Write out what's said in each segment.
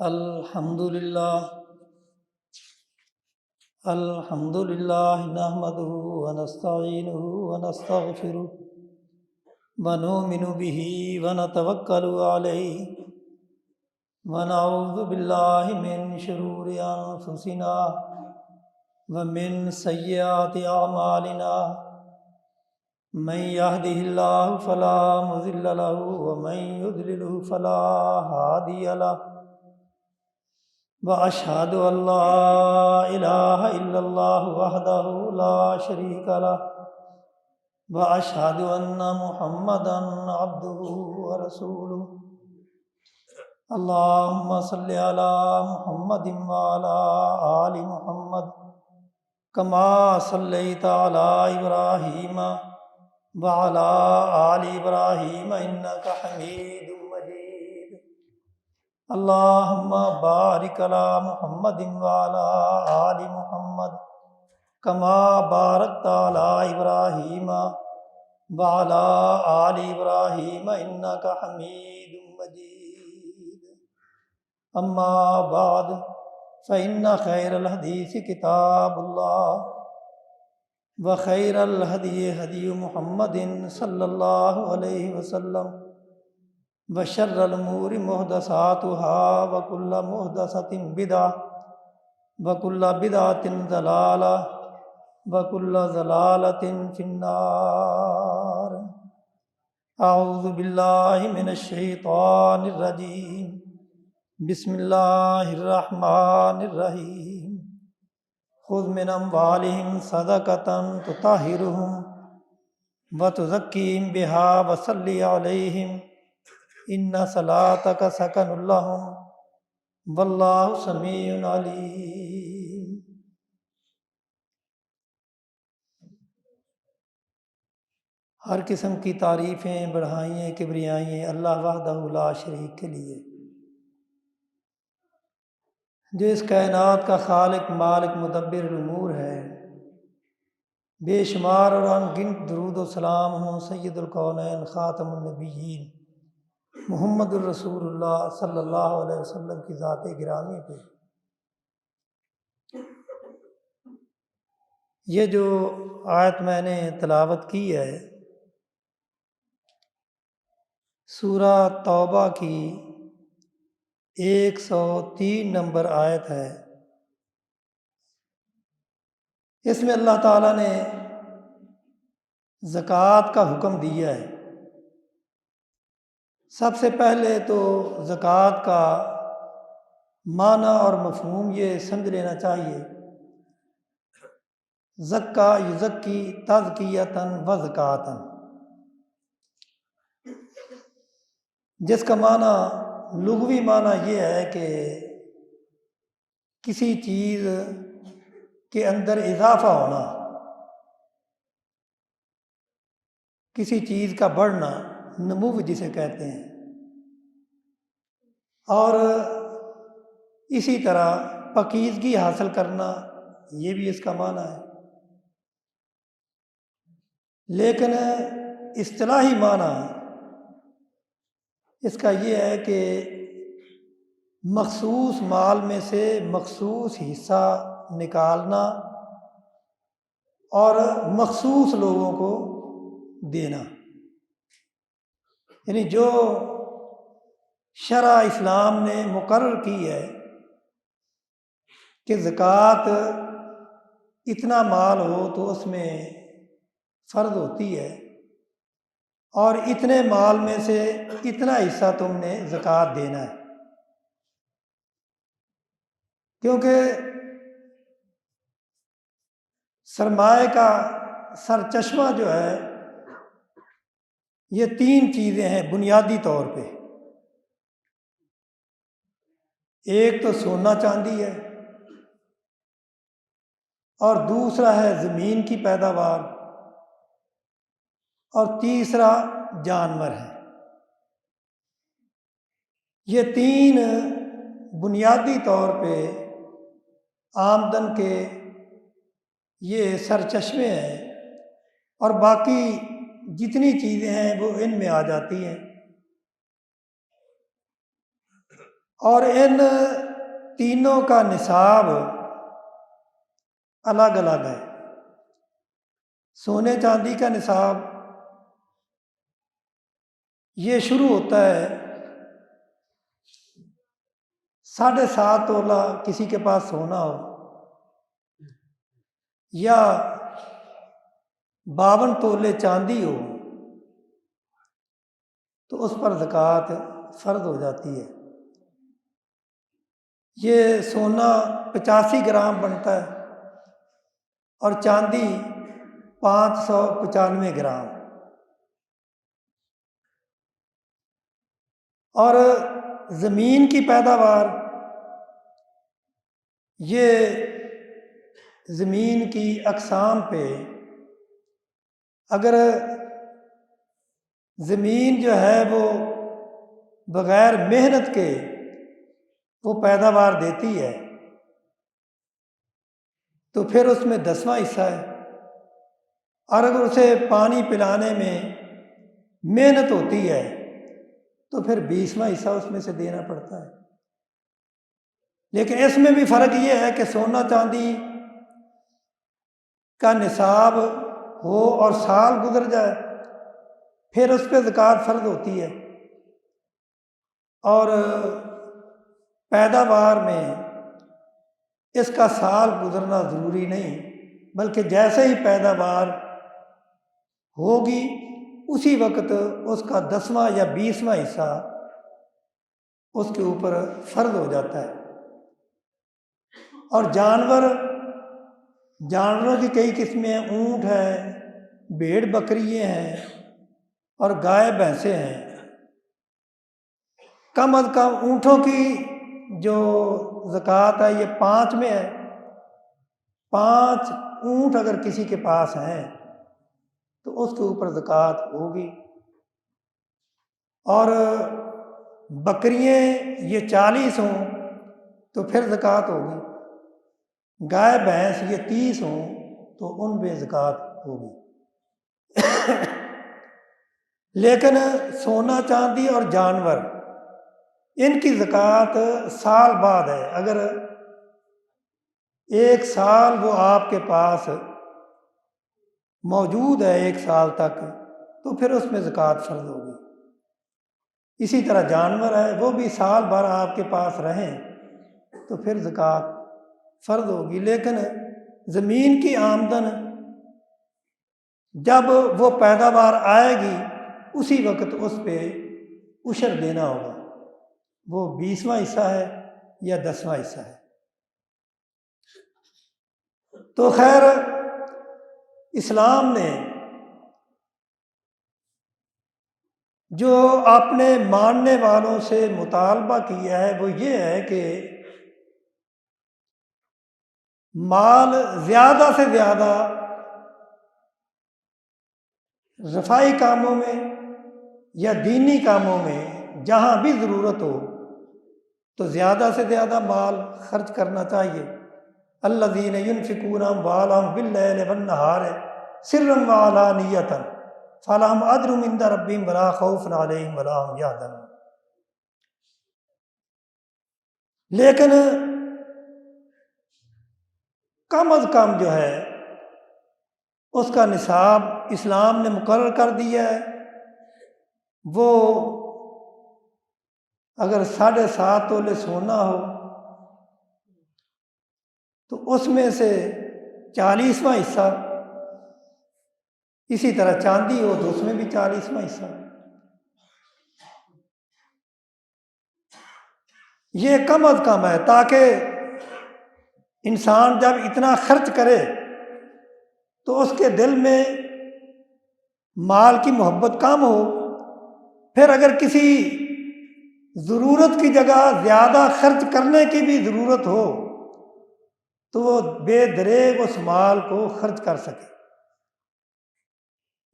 الحمد للہ نحمده ونستعینه ونستغفره ونؤمن به ونتوکل علیہ ونعوذ باللہ من شرور انفسنا ومن سیئات اعمالنا من يهده الله فلا مضل له ومن يضلل فلا هادي له وأشهد أن لا إله إلا الله وحده لا شريك له وأشهد أن محمدا عبده ورسوله اللهم صل على محمد وعلى آل محمد كما صليت على إبراهيم وعلى آل إبراهيم إنك حميد مجيد اللهم بارك على محمد وعلى آل محمد كما باركت على إبراهيم وعلى آل إبراهيم إنك حميد مجيد أما بعد فإن خير الحديث كتاب الله وخير الهدي هدي محمد صلى الله عليه وسلم وشر الأمور محدثاتها وكل محدثة بدعة وكل بدعة ضلالة وكل ضلالة في النار أعوذ بالله من الشيطان الرجيم بسم الله الرحمن الرحيم خذ من أموالهم صدقة تطهرهم وتزكيهم بها وصل عليهم إن صلاتك سكن لهم والله سميع عليم۔ ہر قسم کی تعریفیں بڑھائیں کبریائیں اللہ وحدہ لا شریک کے لیے، جو اس کائنات کا خالق مالک مدبر الامور ہے۔ بے شمار اور ان گنت درود و سلام ہوں سید الکونین خاتم النبیین محمد الرسول اللہ صلی اللہ علیہ وسلم کی ذات گرامی پہ۔ یہ جو آیت میں نے تلاوت کی ہے سورہ توبہ کی 103 نمبر آیت ہے۔ اس میں اللہ تعالیٰ نے زکوٰۃ کا حکم دیا ہے۔ سب سے پہلے تو زکوٰۃ کا معنی اور مفہوم یہ سمجھ لینا چاہیے۔ زکا یزکی تزکیۃً و زکاتً، جس کا معنی لغوی معنی یہ ہے کہ کسی چیز کے اندر اضافہ ہونا، کسی چیز کا بڑھنا، نمو جسے کہتے ہیں، اور اسی طرح پاکیزگی حاصل کرنا، یہ بھی اس کا معنی ہے۔ لیکن اصطلاحی معنی اس کا یہ ہے کہ مخصوص مال میں سے مخصوص حصہ نکالنا اور مخصوص لوگوں کو دینا، یعنی جو شرع اسلام نے مقرر کی ہے کہ زکوٰۃ اتنا مال ہو تو اس میں فرض ہوتی ہے، اور اتنے مال میں سے اتنا حصہ تم نے زکوٰۃ دینا ہے، کیونکہ سرمایہ کا سرچشمہ جو ہے یہ 3 چیزیں ہیں بنیادی طور پہ۔ ایک تو سونا چاندی ہے، اور دوسرا ہے زمین کی پیداوار، اور تیسرا جانور ہے۔ یہ 3 بنیادی طور پہ آمدن کے یہ سرچشمے ہیں، اور باقی جتنی چیزیں ہیں وہ ان میں آ جاتی ہیں۔ اور ان تینوں کا نصاب الگ الگ ہے۔ سونے چاندی کا نصاب یہ شروع ہوتا ہے 7.5 تولہ کسی کے پاس سونا ہو، یا 52 تولے چاندی ہو، تو اس پر زکوٰۃ فرض ہو جاتی ہے۔ یہ سونا 85 گرام بنتا ہے اور چاندی 595 گرام۔ اور زمین کی پیداوار، یہ زمین کی اقسام پہ، اگر زمین جو ہے وہ بغیر محنت کے وہ پیداوار دیتی ہے تو پھر اس میں 10واں حصہ ہے، اور اگر اسے پانی پلانے میں محنت ہوتی ہے تو پھر 20واں حصہ اس میں سے دینا پڑتا ہے۔ لیکن اس میں بھی فرق یہ ہے کہ سونا چاندی کا نصاب ہو اور سال گزر جائے پھر اس پہ زکوٰۃ فرض ہوتی ہے، اور پیداوار میں اس کا سال گزرنا ضروری نہیں، بلکہ جیسے ہی پیداوار ہوگی اسی وقت اس کا 10واں یا 20واں حصہ اس کے اوپر فرض ہو جاتا ہے۔ اور جانوروں کی کئی قسمیں ہیں، اونٹ ہیں، بھیڑ بکریے ہیں اور گائے بھینسیں ہیں۔ کم از کم اونٹوں کی جو زکوٰۃ ہے یہ 5 میں ہے۔ 5 اونٹ اگر کسی کے پاس ہیں تو اس کے اوپر زکوٰۃ ہوگی، اور بکریاں یہ 40 ہوں تو پھر زکوٰۃ ہوگی، گائے بھینس یہ 30 ہوں تو ان پہ زکوٰۃ ہوگی۔ لیکن سونا چاندی اور جانور ان کی زکوٰۃ سال بعد ہے۔ اگر 1 سال وہ آپ کے پاس موجود ہے 1 سال تک تو پھر اس میں زکوٰۃ فرض ہوگی۔ اسی طرح جانور ہے، وہ بھی سال بھر آپ کے پاس رہیں تو پھر زکوٰۃ فرض ہوگی۔ لیکن زمین کی آمدن جب وہ پیداوار آئے گی اسی وقت اس پہ عشر دینا ہوگا، وہ 20واں حصہ ہے یا 10واں حصہ ہے۔ تو خیر اسلام نے جو اپنے ماننے والوں سے مطالبہ کیا ہے وہ یہ ہے کہ مال زیادہ سے زیادہ رفاہی کاموں میں یا دینی کاموں میں جہاں بھی ضرورت ہو تو زیادہ سے زیادہ مال خرچ کرنا چاہیے۔ الذین ينفقون اموالهم باللیل والنہار سرا وعلانیۃ فلہم اجر عند ربہم ولا خوف علیہم ولا هم یحزنون۔ لیکن کم از کم جو ہے اس کا نصاب اسلام نے مقرر کر دیا ہے، وہ اگر 7.5 تولے سونا ہو تو اس میں سے 40واں حصہ، اسی طرح چاندی ہو تو اس میں بھی 40واں حصہ۔ یہ کم از کم ہے تاکہ انسان جب اتنا خرچ کرے تو اس کے دل میں مال کی محبت کم ہو، پھر اگر کسی ضرورت کی جگہ زیادہ خرچ کرنے کی بھی ضرورت ہو تو وہ بے دریغ اس مال کو خرچ کر سکے۔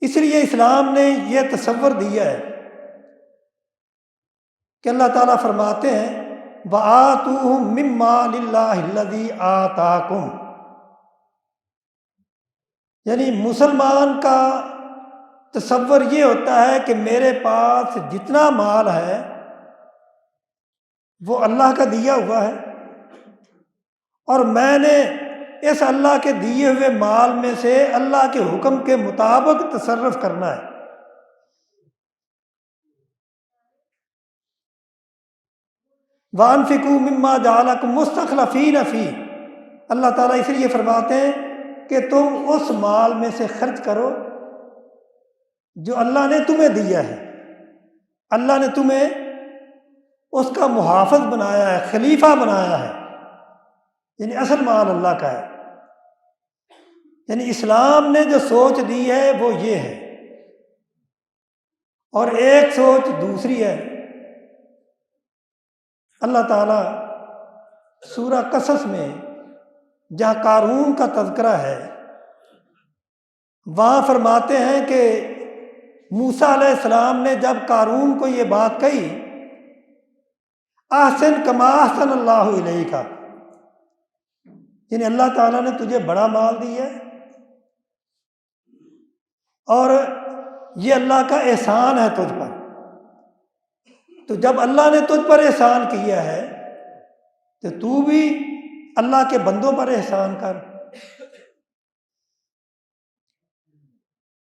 اس لیے اسلام نے یہ تصور دیا ہے کہ اللہ تعالیٰ فرماتے ہیں وَآتُوهُم مِّن مَّالِ اللَّهِ الَّذِي آتَاكُمْ، یعنی مسلمان کا تصور یہ ہوتا ہے کہ میرے پاس جتنا مال ہے وہ اللہ کا دیا ہوا ہے، اور میں نے اس اللہ کے دیے ہوئے مال میں سے اللہ کے حکم کے مطابق تصرف کرنا ہے۔ وَأَنفِقُوا مِمَّا جَعَلَكُم مُّسْتَخْلَفِينَ فِيهِ، اللہ تعالیٰ اس لیے فرماتے ہیں کہ تم اس مال میں سے خرچ کرو جو اللہ نے تمہیں دیا ہے۔ اللہ نے تمہیں اس کا محافظ بنایا ہے، خلیفہ بنایا ہے، یعنی اصل مال اللہ کا ہے۔ یعنی اسلام نے جو سوچ دی ہے وہ یہ ہے، اور ایک سوچ دوسری ہے۔ اللہ تعالیٰ سورہ قصص میں جہاں قارون کا تذکرہ ہے، وہاں فرماتے ہیں کہ موسیٰ علیہ السلام نے جب قارون کو یہ بات کہی، احسن کما احسن اللہ الیک، یعنی اللہ تعالیٰ نے تجھے بڑا مال دیا ہے اور یہ اللہ کا احسان ہے تجھ پر، تو جب اللہ نے تجھ پر احسان کیا ہے تو بھی اللہ کے بندوں پر احسان کر۔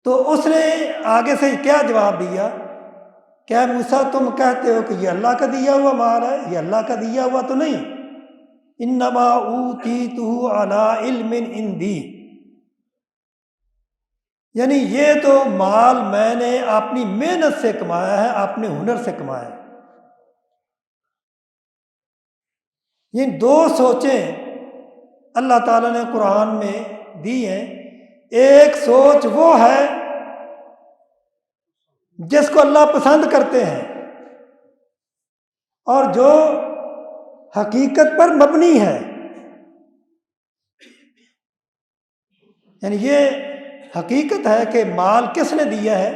تو اس نے آگے سے کیا جواب دیا، کیا موسیٰ تم کہتے ہو کہ یہ اللہ کا دیا ہوا مال ہے؟ یہ اللہ کا دیا ہوا تو نہیں، انما اوتیتہ علی علم عندی، یعنی یہ تو مال میں نے اپنی محنت سے کمایا ہے، اپنے ہنر سے کمایا ہے۔ یہ دو سوچیں اللہ تعالیٰ نے قرآن میں دی ہیں۔ ایک سوچ وہ ہے جس کو اللہ پسند کرتے ہیں اور جو حقیقت پر مبنی ہے، یعنی یہ حقیقت ہے کہ مال کس نے دیا ہے؟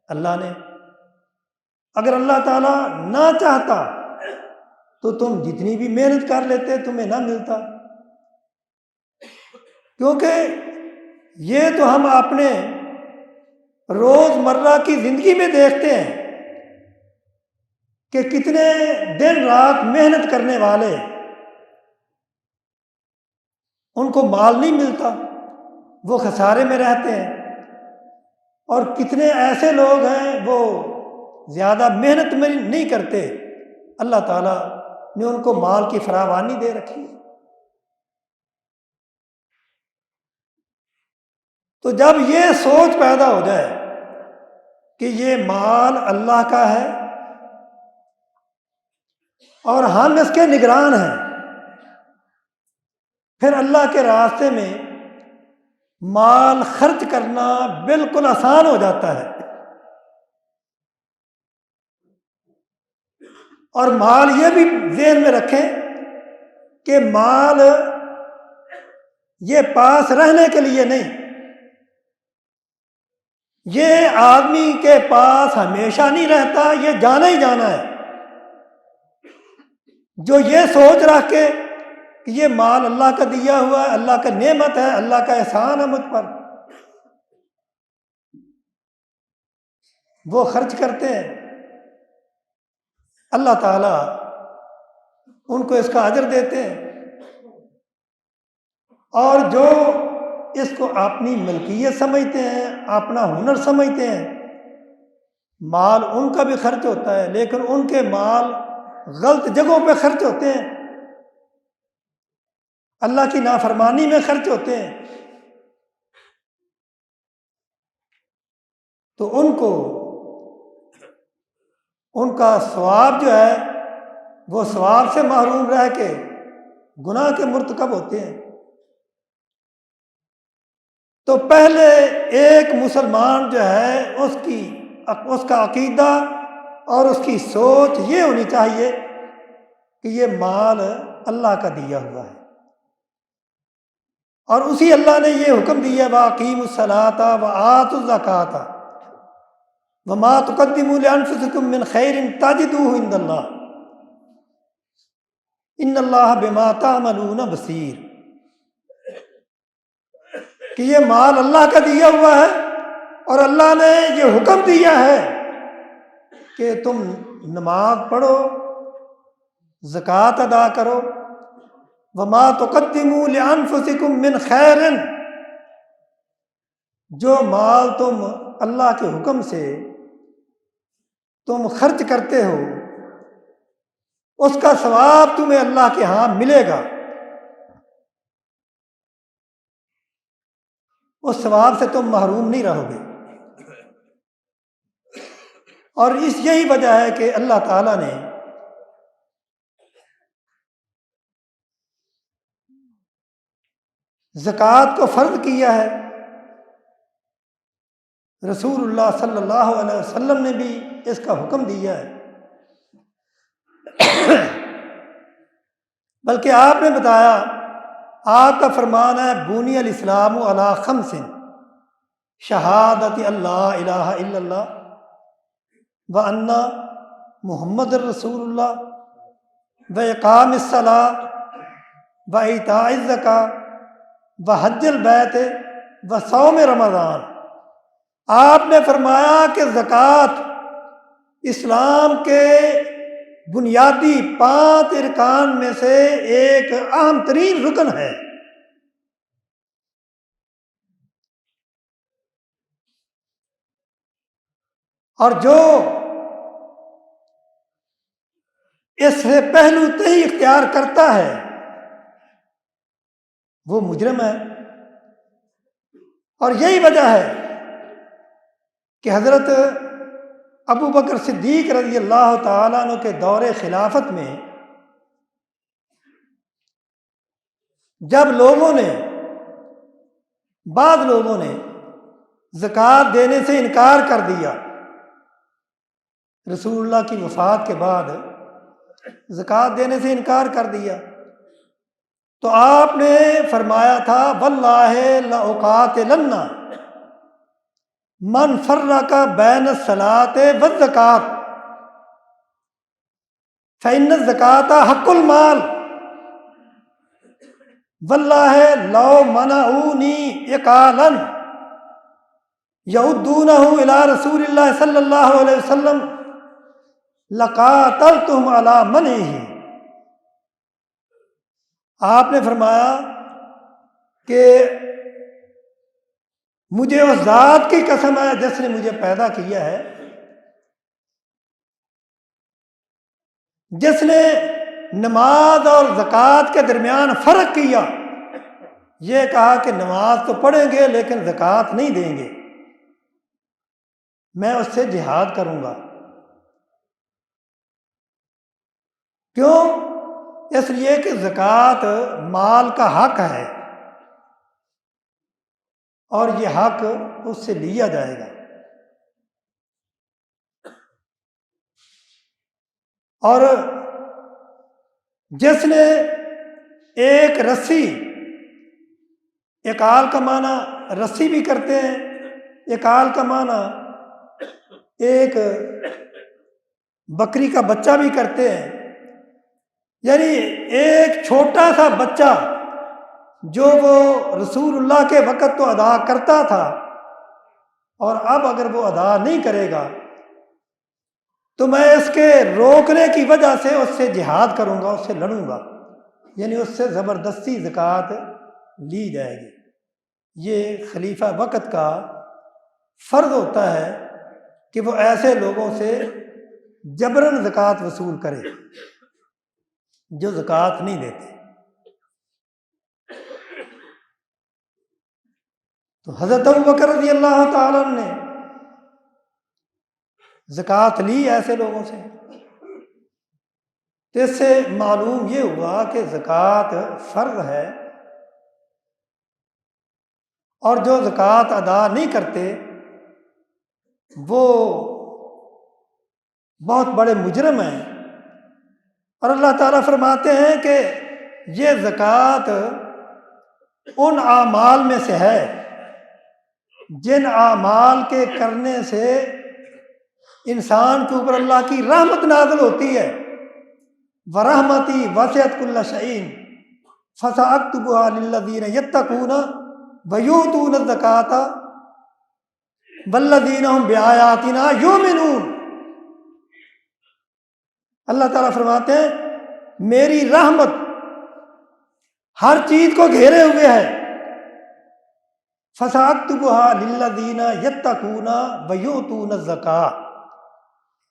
اللہ نے۔ اگر اللہ تعالیٰ نہ چاہتا تو تم جتنی بھی محنت کر لیتے تمہیں نہ ملتا، کیونکہ یہ تو ہم اپنے روز مرہ کی زندگی میں دیکھتے ہیں کہ کتنے دن رات محنت کرنے والے ان کو مال نہیں ملتا، وہ خسارے میں رہتے ہیں، اور کتنے ایسے لوگ ہیں وہ زیادہ محنت میں نہیں کرتے، اللہ تعالیٰ نے ان کو مال کی فراوانی دے رکھی۔ تو جب یہ سوچ پیدا ہو جائے کہ یہ مال اللہ کا ہے اور ہم اس کے نگران ہیں، پھر اللہ کے راستے میں مال خرچ کرنا بالکل آسان ہو جاتا ہے۔ اور مال یہ بھی ذہن میں رکھیں کہ مال یہ پاس رہنے کے لیے نہیں، یہ آدمی کے پاس ہمیشہ نہیں رہتا، یہ جانا ہی جانا ہے۔ جو یہ سوچ رکھ کے کہ یہ مال اللہ کا دیا ہوا ہے، اللہ کا نعمت ہے، اللہ کا احسان ہے مجھ پر، وہ خرچ کرتے ہیں، اللہ تعالیٰ ان کو اس کا اجر دیتے ہیں۔ اور جو اس کو اپنی ملکیت سمجھتے ہیں، اپنا ہنر سمجھتے ہیں، مال ان کا بھی خرچ ہوتا ہے، لیکن ان کے مال غلط جگہوں پہ خرچ ہوتے ہیں، اللہ کی نافرمانی میں خرچ ہوتے ہیں، تو ان کو ان کا ثواب جو ہے وہ ثواب سے محروم رہ کے گناہ کے مرتکب ہوتے ہیں۔ تو پہلے ایک مسلمان جو ہے اس کا عقیدہ اور اس کی سوچ یہ ہونی چاہیے کہ یہ مال اللہ کا دیا ہوا ہے، اور اسی اللہ نے یہ حکم دیا وَأَقِیمُوا الصَّلَاةَ وَآتُوا الزَّکَاةَ وَمَا تُقَدِّمُوا لِأَنفُسِکُم مِّن خَیْرٍ تَجِدُوهُ عِندَ اللَّهِ إِنَّ اللَّهَ بِمَا تَعْمَلُونَ بَصِیرٌ، کہ یہ مال اللہ کا دیا ہوا ہے، اور اللہ نے یہ حکم دیا ہے کہ تم نماز پڑھو، زکوٰۃ ادا کرو۔ وما تقدموا لانفسکم من خیر، جو مال تم اللہ کے حکم سے تم خرچ کرتے ہو اس کا ثواب تمہیں اللہ کے ہاں ملے گا، اس ثواب سے تم محروم نہیں رہو گے۔ اور یہی وجہ ہے کہ اللہ تعالیٰ نے زکوٰۃ کو فرض کیا ہے، رسول اللہ صلی اللہ علیہ وسلم نے بھی اس کا حکم دیا ہے، بلکہ آپ نے بتایا، آپ کا فرمان ہے بنی الاسلام علی خمس، شہادت اللہ الہ الا اللہ وان محمد رسول اللہ واقام الصلاۃ وایتاء الزکوٰۃ وحج البیت وصوم رمضان۔ آپ نے فرمایا کہ زکوٰۃ اسلام کے بنیادی 5 ارکان میں سے ایک اہم ترین رکن ہے، اور جو اس سے پہلو تہی اختیار کرتا ہے وہ مجرم ہے۔ اور یہی وجہ ہے کہ حضرت ابو بکر صدیق رضی اللہ تعالیٰ عنہ کے دور خلافت میں جب بعض لوگوں نے زکوٰۃ دینے سے انکار کر دیا، رسول اللہ کی وفات کے بعد زکوٰۃ دینے سے انکار کر دیا، تو آپ نے فرمایا تھا واللہ لأقاتلن من فرق بین الصلاۃ والزکوٰۃ فإن الزکوٰۃ حق المال، واللہ لو منعونی عقالا یعدونہ الی رسول اللہ صلی اللہ علیہ وسلم لقاتلتہم علی منعہ۔ آپ نے فرمایا کہ مجھے اس ذات کی قسم ہے جس نے مجھے پیدا کیا ہے، جس نے نماز اور زکوٰۃ کے درمیان فرق کیا، یہ کہا کہ نماز تو پڑھیں گے لیکن زکوٰۃ نہیں دیں گے، میں اس سے جہاد کروں گا۔ کیوں؟ اس لیے کہ زکوٰۃ مال کا حق ہے اور یہ حق اس سے لیا جائے گا۔ اور جس نے ایک رسی، اقال کا معنی رسی بھی کرتے ہیں، اقال کا معنی ایک بکری کا بچہ بھی کرتے ہیں، یعنی ایک چھوٹا سا بچہ جو وہ رسول اللہ کے وقت تو ادا کرتا تھا، اور اب اگر وہ ادا نہیں کرے گا تو میں اس کے روکنے کی وجہ سے اس سے جہاد کروں گا، اس سے لڑوں گا، یعنی اس سے زبردستی زکوٰۃ لی جائے گی۔ یہ خلیفہ وقت کا فرض ہوتا ہے کہ وہ ایسے لوگوں سے جبراً زکوٰۃ وصول کرے جو زکوٰۃ نہیں دیتے۔ تو حضرت ابوبکر رضی اللہ تعالیٰ عنہ نے زکوٰۃ لی ایسے لوگوں سے، تو اس سے معلوم یہ ہوا کہ زکوٰۃ فرض ہے، اور جو زکوٰۃ ادا نہیں کرتے وہ بہت بڑے مجرم ہیں۔ اور اللہ تعالیٰ فرماتے ہیں کہ یہ زکوٰۃ ان اعمال میں سے ہے جن اعمال کے کرنے سے انسان کے اوپر اللہ کی رحمت نازل ہوتی ہے۔ وَرَحْمَتِي وَسِعَتْ كُلَّ شَيْءٍ فَسَأَكْتُبُهَا لِلَّذِينَ يَتَّقُونَ وَيُؤْتُونَ الزَّكَاةَ وَالَّذِينَ هُمْ بِآيَاتِنَا يُؤْمِنُونَ۔ اللہ تعالیٰ فرماتے ہیں میری رحمت ہر چیز کو گھیرے ہوئے ہے. فَسَأَكْتُبُهَا لِلَّذِينَ يَتَّقُونَ وَيُؤْتُونَ الزَّكَاةَ،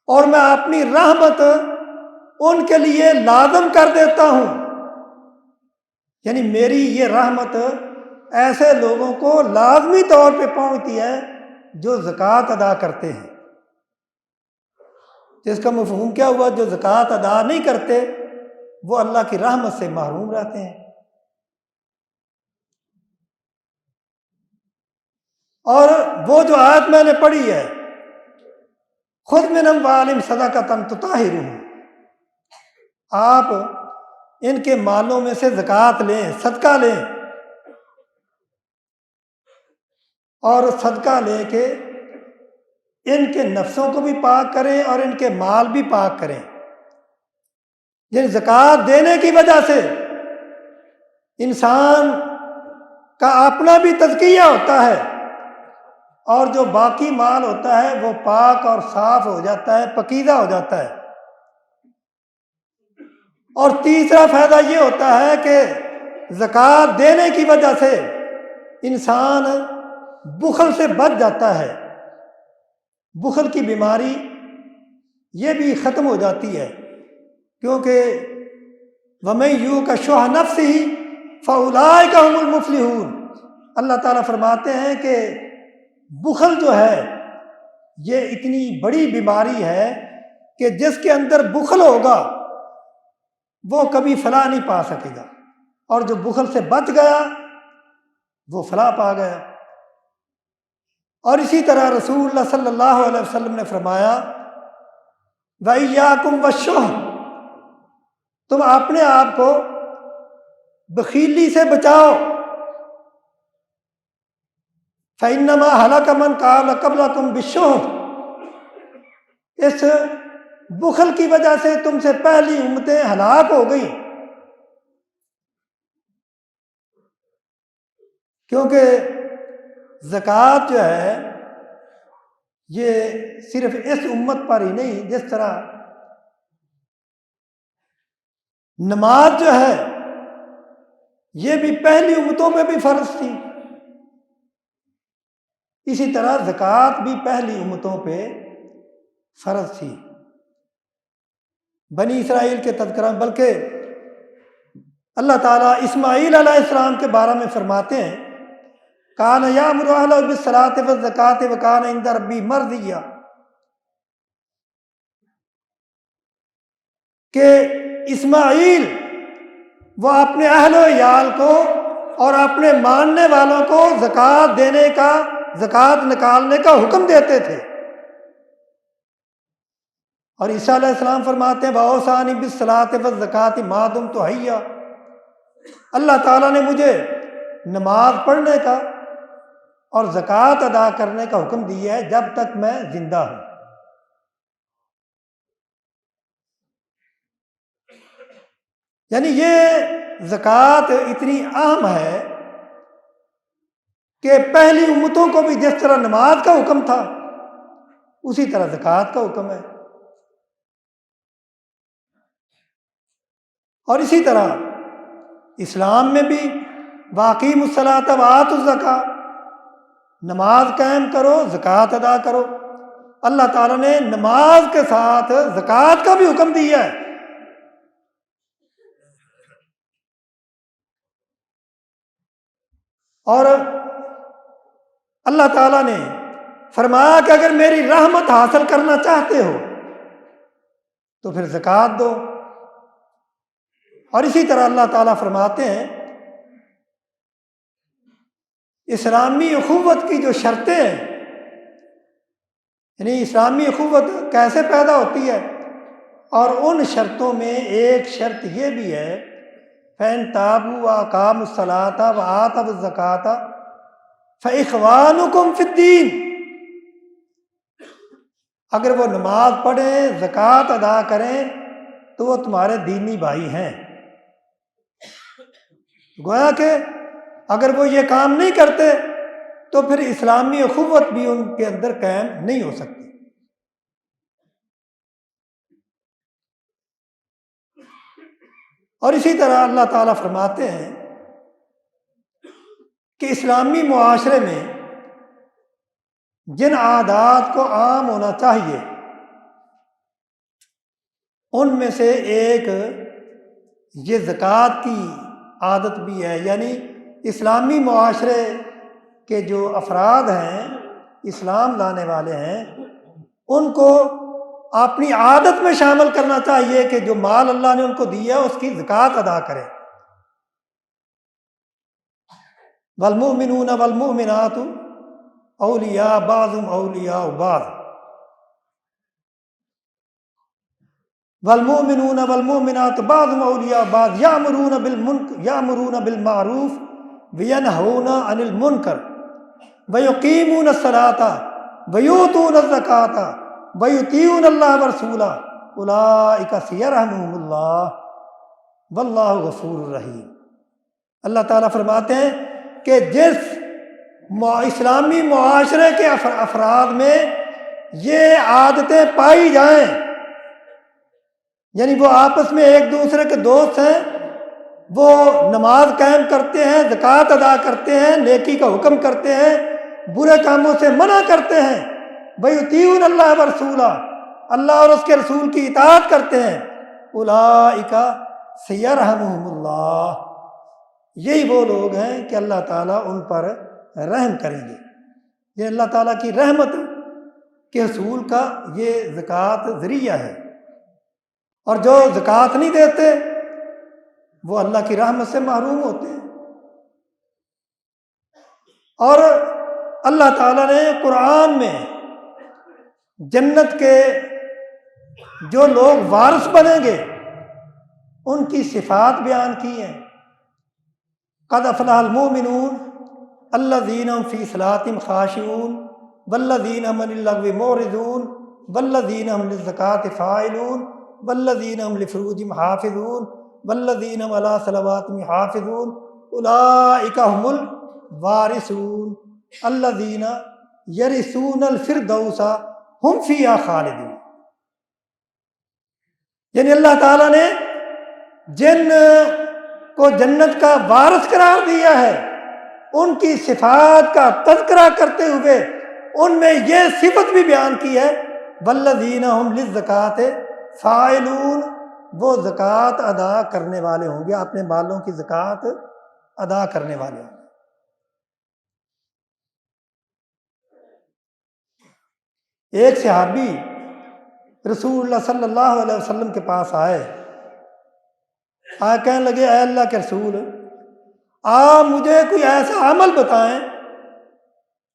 اور میں اپنی رحمت ان کے لیے لازم کر دیتا ہوں. یعنی میری یہ رحمت ایسے لوگوں کو لازمی طور پہ پہنچتی ہے جو زکوٰۃ ادا کرتے ہیں. جس کا مفہوم کیا ہوا؟ جو زکوٰۃ ادا نہیں کرتے وہ اللہ کی رحمت سے محروم رہتے ہیں. اور وہ جو آیت میں نے پڑھی ہے، خُذْ مِنْ أَمْوَالِهِمْ صَدَقَةً تُطَہِّرُهُمْ، آپ ان کے مالوں میں سے زکوٰۃ لیں، صدقہ لیں، اور صدقہ لے کے ان کے نفسوں کو بھی پاک کریں اور ان کے مال بھی پاک کریں. یعنی زکوٰۃ دینے کی وجہ سے انسان کا اپنا بھی تزکیہ ہوتا ہے، اور جو باقی مال ہوتا ہے وہ پاک اور صاف ہو جاتا ہے، پاکیزہ ہو جاتا ہے. اور تیسرا فائدہ یہ ہوتا ہے کہ زکوٰۃ دینے کی وجہ سے انسان بخل سے بچ جاتا ہے. بخل کی بیماری یہ بھی ختم ہو جاتی ہے، کیونکہ وَمَن یُوقَ شُحَّ نَفْسِهِ فَأُولَٰئِکَ هُمُ الْمُفْلِحُونَ. اللہ تعالیٰ فرماتے ہیں کہ بخل جو ہے یہ اتنی بڑی بیماری ہے کہ جس کے اندر بخل ہوگا وہ کبھی فلاح نہیں پا سکے گا، اور جو بخل سے بچ گیا وہ فلاح پا گیا. اور اسی طرح رسول اللہ صلی اللہ علیہ وسلم نے فرمایا وَإِيَّاكُمْ وَالشُّحَّ، تم اپنے آپ کو بخیلی سے بچاؤ. فَإِنَّمَا هَلَكَ مَنْ كَانَ قَبْلَكُمْ بِالشُّحِّ، اس بخل کی وجہ سے تم سے پہلی امتیں ہلاک ہو گئیں. کیونکہ زکوٰۃ جو ہے یہ صرف اس امت پر ہی نہیں، جس طرح نماز جو ہے یہ بھی پہلی امتوں پہ بھی فرض تھی، اسی طرح زکوٰۃ بھی پہلی امتوں پہ فرض تھی. بنی اسرائیل کے تذکرہ، بلکہ اللہ تعالیٰ اسماعیل علیہ السلام کے بارے میں فرماتے ہیں کان یامر اہلہ بالصلاۃ والزکاۃ وکان عند ربی مرضیہ، کہ اسماعیل وہ اپنے اہل و عیال کو اور اپنے ماننے والوں کو زکوٰۃ دینے کا، زکوٰۃ نکالنے کا حکم دیتے تھے. اور عیسیٰ علیہ السلام فرماتے ہیں وَأَوْصَانِی بِالصَّلَاةِ وَالزَّکَاةِ مَا دُمْتُ حَیًّا، اللہ تعالیٰ نے مجھے نماز پڑھنے کا اور زکوٰۃ ادا کرنے کا حکم دیا ہے جب تک میں زندہ ہوں. یعنی یہ زکوٰۃ اتنی اہم ہے کہ پہلی امتوں کو بھی جس طرح نماز کا حکم تھا اسی طرح زکوٰۃ کا حکم ہے. اور اسی طرح اسلام میں بھی وَأَقِیمُوا الصَّلَاةَ وَآتُوا الزَّکَاۃَ، نماز قائم کرو، زکوٰۃ ادا کرو. اللہ تعالیٰ نے نماز کے ساتھ زکوٰۃ کا بھی حکم دیا ہے. اور اللہ تعالیٰ نے فرمایا کہ اگر میری رحمت حاصل کرنا چاہتے ہو تو پھر زکوٰۃ دو. اور اسی طرح اللہ تعالیٰ فرماتے ہیں اسلامی اخوت کی جو شرطیں ہیں، یعنی اسلامی اخوت کیسے پیدا ہوتی ہے، اور ان شرطوں میں ایک شرط یہ بھی ہے فَإِن تَابُوا وَأَقَامُوا الصَّلَاةَ وَآتَوُا الزَّکَاةَ فَإِخْوَانُکُمْ فِي الدِّینِ، اگر وہ نماز پڑھیں، زکوٰۃ ادا کریں تو وہ تمہارے دینی بھائی ہیں. گویا کہ اگر وہ یہ کام نہیں کرتے تو پھر اسلامی اخوت بھی ان کے اندر قائم نہیں ہو سکتی. اور اسی طرح اللہ تعالیٰ فرماتے ہیں کہ اسلامی معاشرے میں جن عادات کو عام ہونا چاہیے ان میں سے ایک یہ زکوٰۃ کی عادت بھی ہے، یعنی اسلامی معاشرے کے جو افراد ہیں، اسلام لانے والے ہیں، ان کو اپنی عادت میں شامل کرنا چاہیے کہ جو مال اللہ نے ان کو دیا ہے اس کی زکوٰۃ ادا کریں۔ والمؤمنون والمؤمنات اولیاء بعضهم اولیاء بعض والمؤمنون والمؤمنات بعضهم اولیاء بعض یامرون بالمعروف وینہون عن المنکر ویقیمون الصلاة ویؤتون الزکاة ویطیعون اللہ ورسولہ اولئک سیرحمہم اللہ واللہ غفور رحیم۔ اللہ تعالیٰ فرماتے ہیں کہ جس اسلامی معاشرے کے افراد میں یہ عادتیں پائی جائیں، یعنی وہ آپس میں ایک دوسرے کے دوست ہیں، وہ نماز قائم کرتے ہیں، زکوٰۃ ادا کرتے ہیں، نیکی کا حکم کرتے ہیں، برے کاموں سے منع کرتے ہیں، وَيُطِيعُونَ اللَّهَ وَرَسُولَهُ، اللہ اور اس کے رسول کی اطاعت کرتے ہیں، أُولَئِكَ سَيَرْحَمُهُمُ اللَّهُ، یہی وہ لوگ ہیں کہ اللہ تعالیٰ ان پر رحم کریں گے۔ یہ اللہ تعالیٰ کی رحمت کے حصول کا یہ زکوٰۃ ذریعہ ہے، اور جو زکوٰۃ نہیں دیتے وہ اللہ کی رحمت سے محروم ہوتے ہیں۔ اور اللہ تعالیٰ نے قرآن میں جنت کے جو لوگ وارث بنیں گے ان کی صفات بیان کی ہیں۔ قد افلح المؤمنون الذین هم فی صلاتهم خاشعون والذین هم عن اللغو معرضون والذین هم للزکاة فاعلون والذین هم لفروجهم حافظون والذین هم علی صلواتهم حافظون اولئک هم الوارثون الذین یرثون الفردوس هم فیہا خالدون۔ یعنی اللہ تعالیٰ نے جن کو جنت کا وارث قرار دیا ہے ان کی صفات کا تذکرہ کرتے ہوئے ان میں یہ صفت بھی بیان کی ہے، والذین هم للزکاة فاعلون، وہ زکوٰۃ ادا کرنے والے ہوں گے، اپنے مالوں کی زکوٰۃ ادا کرنے والے ہوں گے۔ ایک صحابی رسول اللہ صلی اللہ علیہ وسلم کے پاس آئے کہنے لگے اے اللہ کے رسول، آپ مجھے کوئی ایسا عمل بتائیں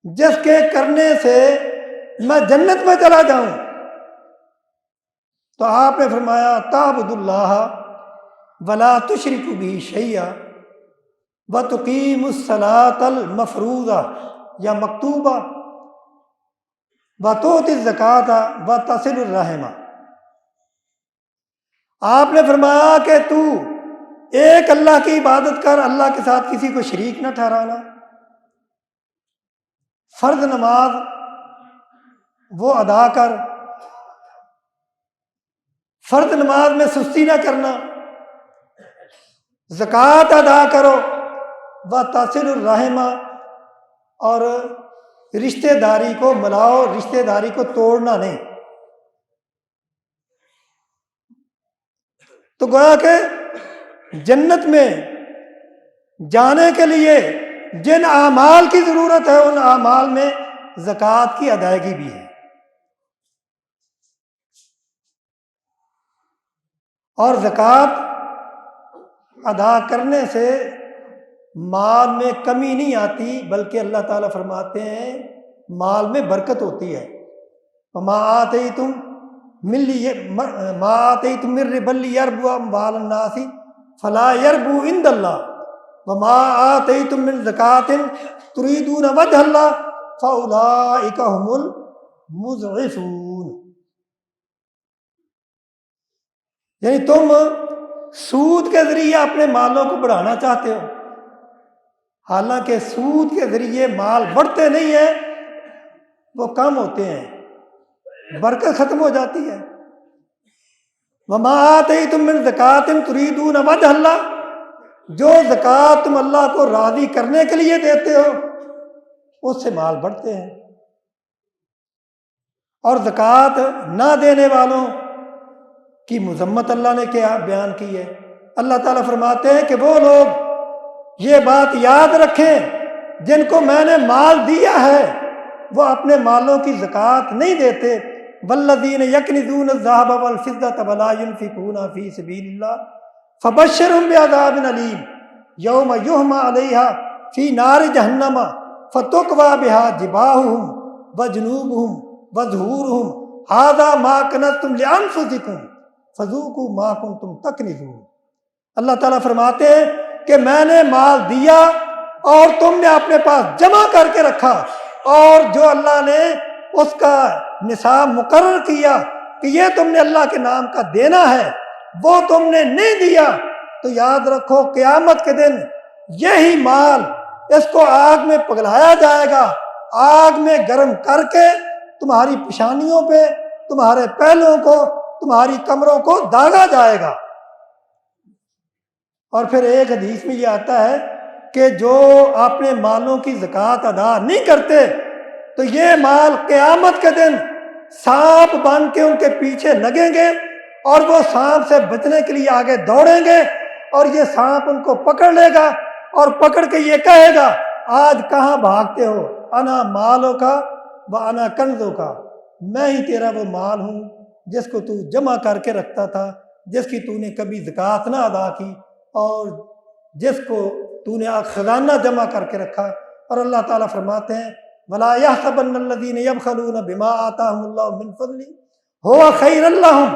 جس کے کرنے سے میں جنت میں چلا جاؤں۔ تو آپ نے فرمایا تعبد اللہ ولا تشرک بہ شیئا وتقیم الصلاۃ المفروضہ یا مکتوبہ وتؤتی الزکاۃ وتصل الرحم۔ آپ نے فرمایا کہ تو ایک اللہ کی عبادت کر، اللہ کے ساتھ کسی کو شریک نہ ٹھہرانا، فرض نماز وہ ادا کر، فرض نماز میں سستی نہ کرنا، زکوٰۃ ادا کرو، وتصل الرحم، اور رشتہ داری کو ملاؤ، رشتہ داری کو توڑنا نہیں۔ تو گویا کہ جنت میں جانے کے لیے جن اعمال کی ضرورت ہے ان اعمال میں زکوٰۃ کی ادائیگی بھی ہے، اور زکوٰۃ ادا کرنے سے مال میں کمی نہیں آتی، بلکہ اللہ تعالیٰ فرماتے ہیں مال میں برکت ہوتی ہے۔ وما آتیتم من ربا لیربو اموال الناس فلا یربو عند اللہ وما آتیتم من زکاۃ تریدون وجہ اللہ فاولئک هم المضعفون۔ یعنی تم سود کے ذریعے اپنے مالوں کو بڑھانا چاہتے ہو، حالانکہ سود کے ذریعے مال بڑھتے نہیں ہیں، وہ کم ہوتے ہیں، برکت ختم ہو جاتی ہے۔ وما آتیتم من زکوٰۃ تریدون وجہ اللہ، جو زکوٰۃ تم اللہ کو راضی کرنے کے لیے دیتے ہو اس سے مال بڑھتے ہیں، اور زکوٰۃ نہ دینے والوں کی مذمت اللہ نے کیا بیان کی ہے۔ اللہ تعالیٰ فرماتے ہیں کہ وہ لوگ یہ بات یاد رکھیں جن کو میں نے مال دیا ہے وہ اپنے مالوں کی زکوٰۃ نہیں دیتے۔ والذین یکنزون الذھب والفضة ولا ينفقونها فی سبیل اللہ فبشرهم بعذاب علیم یوم یحمى علیہا فی نار جہنم فتکوی بها جباہہم وجنوبہم وظہورہم ھذا ما کنزتم لانفسکم فذوقوا ما کنتم تکنزون۔ اللہ تعالیٰ فرماتے ہیں کہ میں نے مال دیا اور تم نے اپنے پاس جمع کر کے رکھا، اور جو اللہ نے اس کا نصاب مقرر کیا کہ یہ تم نے اللہ کے نام کا دینا ہے وہ تم نے نہیں دیا، تو یاد رکھو قیامت کے دن یہی مال اس کو آگ میں پگھلایا جائے گا، آگ میں گرم کر کے تمہاری پیشانیوں پہ، تمہارے پہلوؤں کو، تمہاری کمروں کو داغا جائے گا۔ اور پھر ایک حدیث میں یہ آتا ہے کہ جو اپنے مالوں کی زکوٰۃ ادا نہیں کرتے تو یہ مال قیامت کے دن سانپ بن کے ان کے پیچھے لگیں گے، اور وہ سانپ سے بچنے کے لیے آگے دوڑیں گے، اور یہ سانپ ان کو پکڑ لے گا اور پکڑ کے یہ کہے گا آج کہاں بھاگتے ہو، انا مالوں کا و انا کنزوں کا، میں ہی تیرا وہ مال ہوں جس کو تو جمع کر کے رکھتا تھا، جس کی تو نے کبھی زکوٰۃ نہ ادا کی، اور جس کو تو نے خزانہ جمع کر کے رکھا۔ اور اللہ تعالیٰ فرماتے ہیں وَلَا يَحْسَبَنَّ الَّذِينَ يَبْخَلُونَ بِمَا آتَاهُمُ اللَّهُ مِنْ فَضْلِهِ هُوَ خَيْرٌ لَّهُمْ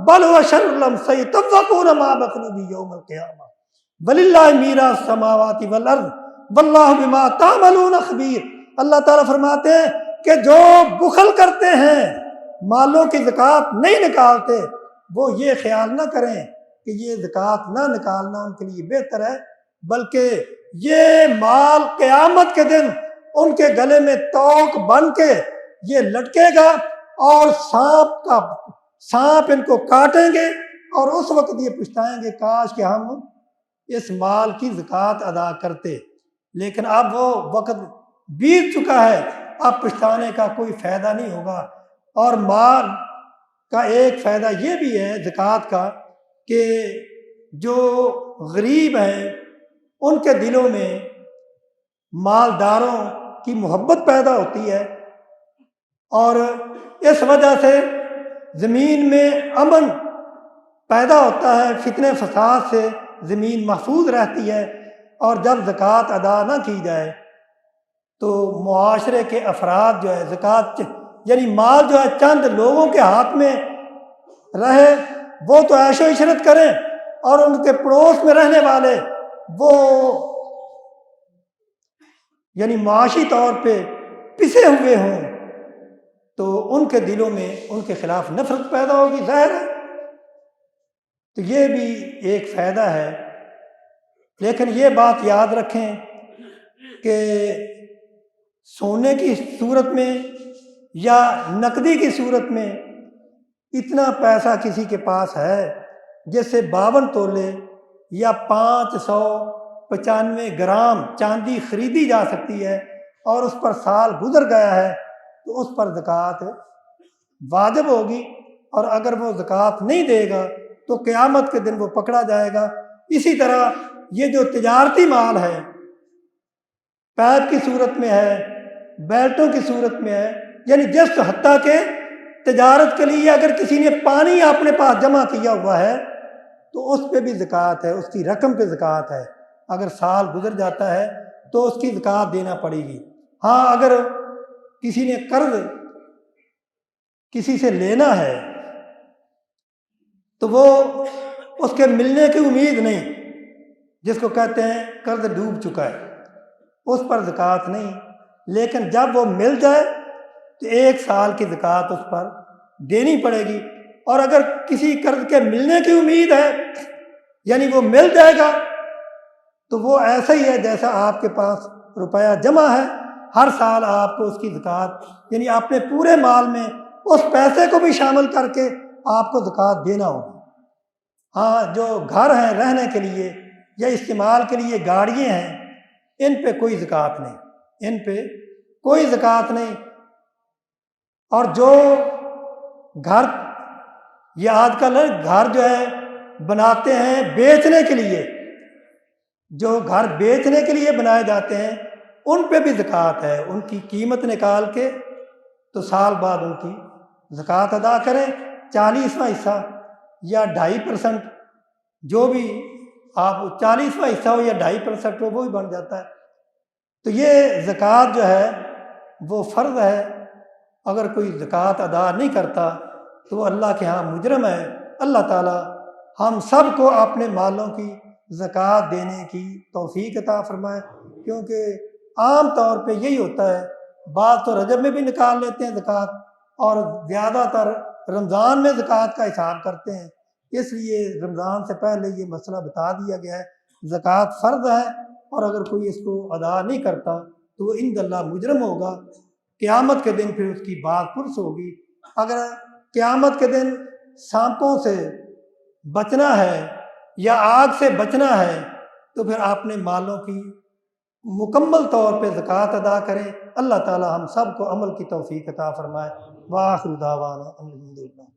بَلْ هُوَ شَرٌّ لَّهُمْ سَيُطَوَّقُونَ مَا بَخِلُوا بِهِ يَوْمَ الْقِيَامَةِ وَلِلَّهِ مِيرَاثُ السَّمَاوَاتِ وَالْأَرْضِ وَاللَّهُ بِمَا تَعْمَلُونَ خَبِيرٌ۔ اللہ تعالیٰ فرماتے ہیں کہ جو بخل کرتے ہیں، مالوں کی زکوٰۃ نہیں نکالتے، وہ یہ خیال نہ کریں کہ یہ زکوٰۃ نہ نکالنا ان کے لیے بہتر ہے، بلکہ یہ مال قیامت کے دن ان کے گلے میں توق بن کے یہ لٹکے گا، اور سانپ ان کو کاٹیں گے، اور اس وقت یہ پچھتائیں گے کاش کہ ہم اس مال کی زکوٰۃ ادا کرتے، لیکن اب وہ وقت بیت چکا ہے، اب پچھتانے کا کوئی فائدہ نہیں ہوگا۔ اور مال کا ایک فائدہ یہ بھی ہے زکوٰۃ کا کہ جو غریب ہیں ان کے دلوں میں مالداروں کی محبت پیدا ہوتی ہے، اور اس وجہ سے زمین میں امن پیدا ہوتا ہے، فتنے فساد سے زمین محفوظ رہتی ہے۔ اور جب زکوٰۃ ادا نہ کی جائے تو معاشرے کے افراد جو ہے زکوٰۃ یعنی مال جو ہے چند لوگوں کے ہاتھ میں رہے، وہ تو عیش و عشرت کریں، اور ان کے پڑوس میں رہنے والے وہ یعنی معاشی طور پہ پسے ہوئے ہوں، تو ان کے دلوں میں ان کے خلاف نفرت پیدا ہوگی، ظاہر ہے۔ تو یہ بھی ایک فائدہ ہے، لیکن یہ بات یاد رکھیں کہ سونے کی صورت میں یا نقدی کی صورت میں اتنا پیسہ کسی کے پاس ہے جس سے 52 تولے یا 595 گرام چاندی خریدی جا سکتی ہے، اور اس پر سال گزر گیا ہے تو اس پر زکوٰۃ واجب ہوگی، اور اگر وہ زکوٰۃ نہیں دے گا تو قیامت کے دن وہ پکڑا جائے گا۔ اسی طرح یہ جو تجارتی مال ہے، پیپ کی صورت میں ہے، بیلٹوں کی صورت میں ہے، یعنی جس حتیٰ کہ تجارت کے لیے اگر کسی نے پانی اپنے پاس جمع کیا ہوا ہے تو اس پہ بھی زکوٰۃ ہے، اس کی رقم پہ زکوٰۃ ہے، اگر سال گزر جاتا ہے تو اس کی زکوٰۃ دینا پڑے گی۔ ہاں اگر کسی نے قرض کسی سے لینا ہے تو وہ اس کے ملنے کی امید نہیں، جس کو کہتے ہیں قرض ڈوب چکا ہے، اس پر زکوٰۃ نہیں، لیکن جب وہ مل جائے تو 1 سال کی زکوٰۃ اس پر دینی پڑے گی۔ اور اگر کسی قرض کے ملنے کی امید ہے یعنی وہ مل جائے گا تو وہ ایسا ہی ہے جیسا آپ کے پاس روپیہ جمع ہے، ہر سال آپ کو اس کی زکوٰۃ یعنی اپنے پورے مال میں اس پیسے کو بھی شامل کر کے آپ کو زکوٰۃ دینا ہوگی۔ ہاں جو گھر ہیں رہنے کے لیے یا استعمال کے لیے گاڑیاں ہیں، ان پہ کوئی زکوٰۃ نہیں، ان پہ کوئی زکوٰۃ نہیں۔ اور جو گھر، یہ آج کل گھر جو ہے بناتے ہیں بیچنے کے لیے، جو گھر بیچنے کے لیے بنائے جاتے ہیں ان پہ بھی زکوٰۃ ہے۔ ان کی قیمت نکال کے تو سال بعد ان کی زکوٰۃ ادا کریں، 40واں حصہ یا 2.5%، جو بھی آپ 40واں حصہ ہو یا 2.5% ہو وہ بھی بن جاتا ہے۔ تو یہ زکوٰۃ جو ہے وہ فرض ہے، اگر کوئی زکوٰۃ ادا نہیں کرتا تو وہ اللہ کے ہاں مجرم ہے۔ اللہ تعالی ہم سب کو اپنے مالوں کی زکوٰۃ دینے کی توفیق عطا فرمائے، کیونکہ عام طور پہ یہی ہوتا ہے، بعض تو رجب میں بھی نکال لیتے ہیں زکوٰۃ، اور زیادہ تر رمضان میں زکوٰۃ کا حساب کرتے ہیں۔ اس لیے رمضان سے پہلے یہ مسئلہ بتا دیا گیا ہے، زکوٰۃ فرض ہے، اور اگر کوئی اس کو ادا نہیں کرتا تو وہ عند اللہ مجرم ہوگا۔ قیامت کے دن پھر اس کی بات پرس ہوگی۔ اگر قیامت کے دن سانپوں سے بچنا ہے یا آگ سے بچنا ہے تو پھر اپنے مالوں کی مکمل طور پہ زکوٰۃ ادا کریں۔ اللہ تعالی ہم سب کو عمل کی توفیق عطا فرمائے۔ وآخر دعوانا الحمدللہ۔